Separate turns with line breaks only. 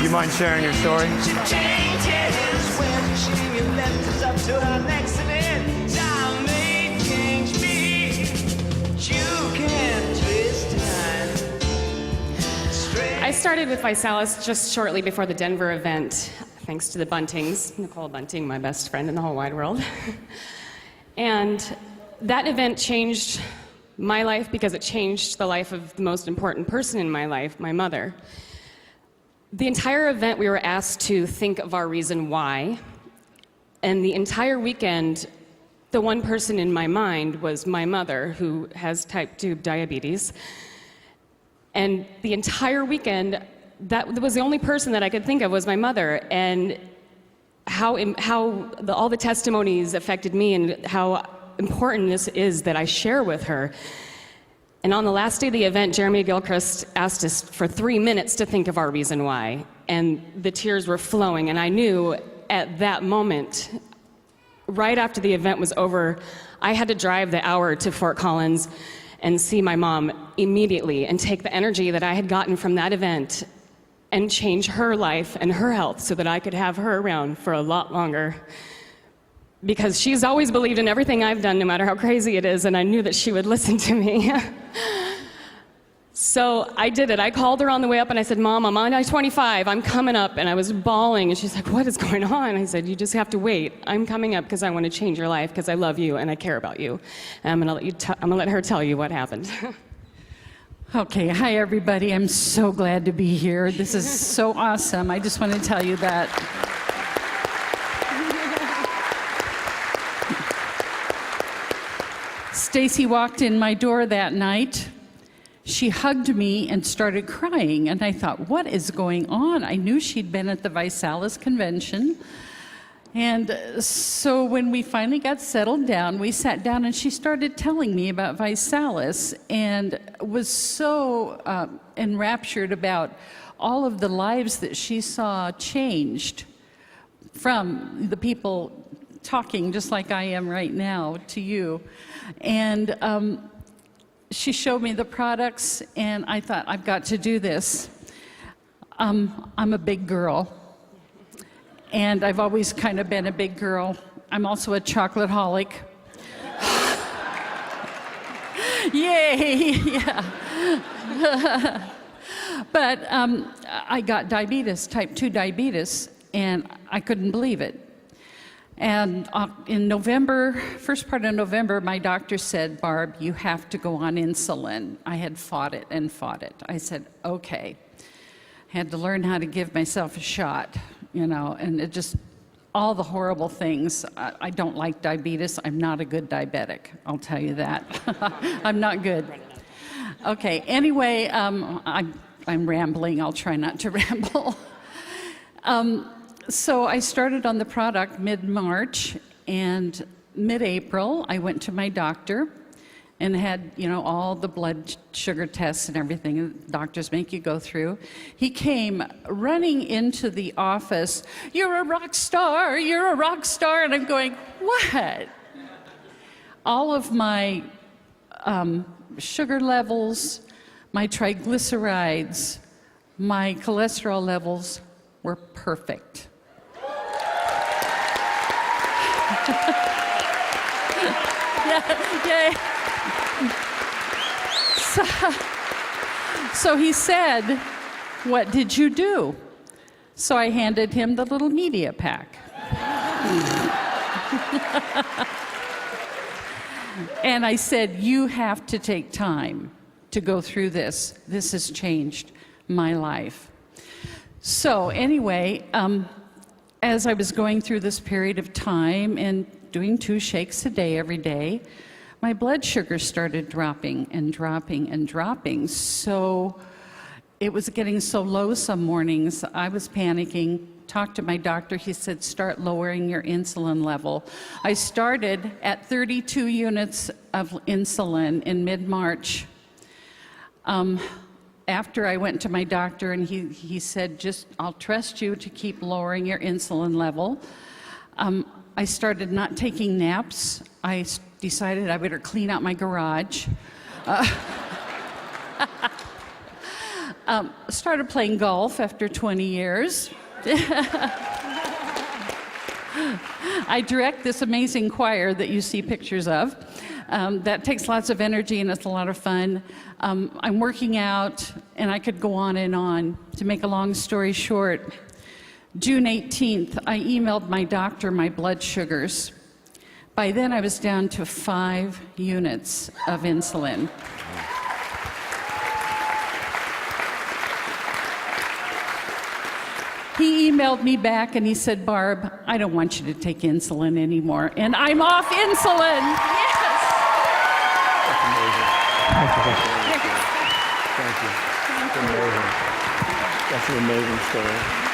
you mind sharing your story?
I started with Velez just shortly before the Denver event, thanks to the Buntings, Nicole Bunting, my best friend in the whole wide world. And that event changed my life because it changed the life of the most important person in my life, my mother. The entire event, we were asked to think of our reason why. And the entire weekend, the one person in my mind was my mother, who has type 2 diabetes. And the entire weekend, that was the only person that I could think of was my mother. And how all the testimonies affected me and how important this is that I share with her. And on the last day of the event, Jeremy Gilchrist asked us for 3 minutes to think of our reason why. And the tears were flowing. And I knew at that moment, right after the event was over, I had to drive the hour to Fort Collins and see my mom immediately and take the energy that I had gotten from that event and change her life and her health so that I could have her around for a lot longer. Because she's always believed in everything I've done, no matter how crazy it is, and I knew that she would listen to me. So I did it. I called her on the way up and I said, Mom, I'm on I-25, I'm coming up. And I was bawling and she's like, what is going on? I said, you just have to wait. I'm coming up because I want to change your life because I love you and I care about you. And I'm going to let her tell you what happened.
Okay, hi everybody. I'm so glad to be here. This is so awesome. I just want to tell you that. Stacy walked in my door that night. She hugged me and started crying, and I thought, what is going on? I knew she'd been at the Velez convention. And so when we finally got settled down, we sat down and she started telling me about Velez and was so enraptured about all of the lives that she saw changed from the people talking just like I am right now to you. And she showed me the products and I thought, I've got to do this. I'm a big girl. And I've always kind of been a big girl. I'm also a chocolate-holic. Yay, yeah. But I got diabetes, type 2 diabetes, and I couldn't believe it. And in November, first part of November, my doctor said, Barb, you have to go on insulin. I had fought it and fought it. I said, okay. I had to learn how to give myself a shot. You know, and it just, all the horrible things. I don't like diabetes. I'm not a good diabetic, I'll tell you that. I'm not good. Okay, anyway, I'm rambling. I'll try not to ramble. So I started on the product mid-March, and mid-April, I went to my doctor and had, you know, all the blood sugar tests and everything doctors make you go through. He came running into the office, you're a rock star, you're a rock star, and I'm going, what? All of my sugar levels, my triglycerides, my cholesterol levels were perfect. Yeah. So he said, what did you do? So I handed him the little media pack. And I said, you have to take time to go through this. This has changed my life. So anyway, as I was going through this period of time and doing 2 shakes a day every day, my blood sugar started dropping and dropping and dropping. So it was getting so low some mornings, I was panicking, talked to my doctor. He said, start lowering your insulin level. I started at 32 units of insulin in mid-March. After I went to my doctor and he said, just, I'll trust you to keep lowering your insulin level. I started not taking naps. I decided I better clean out my garage. Started playing golf after 20 years. I direct this amazing choir that you see pictures of. That takes lots of energy and it's a lot of fun. I'm working out, and I could go on and on. To make a long story short, June 18th, I emailed my doctor my blood sugars. By then, I was down to 5 units of insulin. He emailed me back and he said, "Barb, I don't want you to take insulin anymore." And I'm off insulin. Yes.
That's amazing. Thank you. That's amazing. That's an amazing story.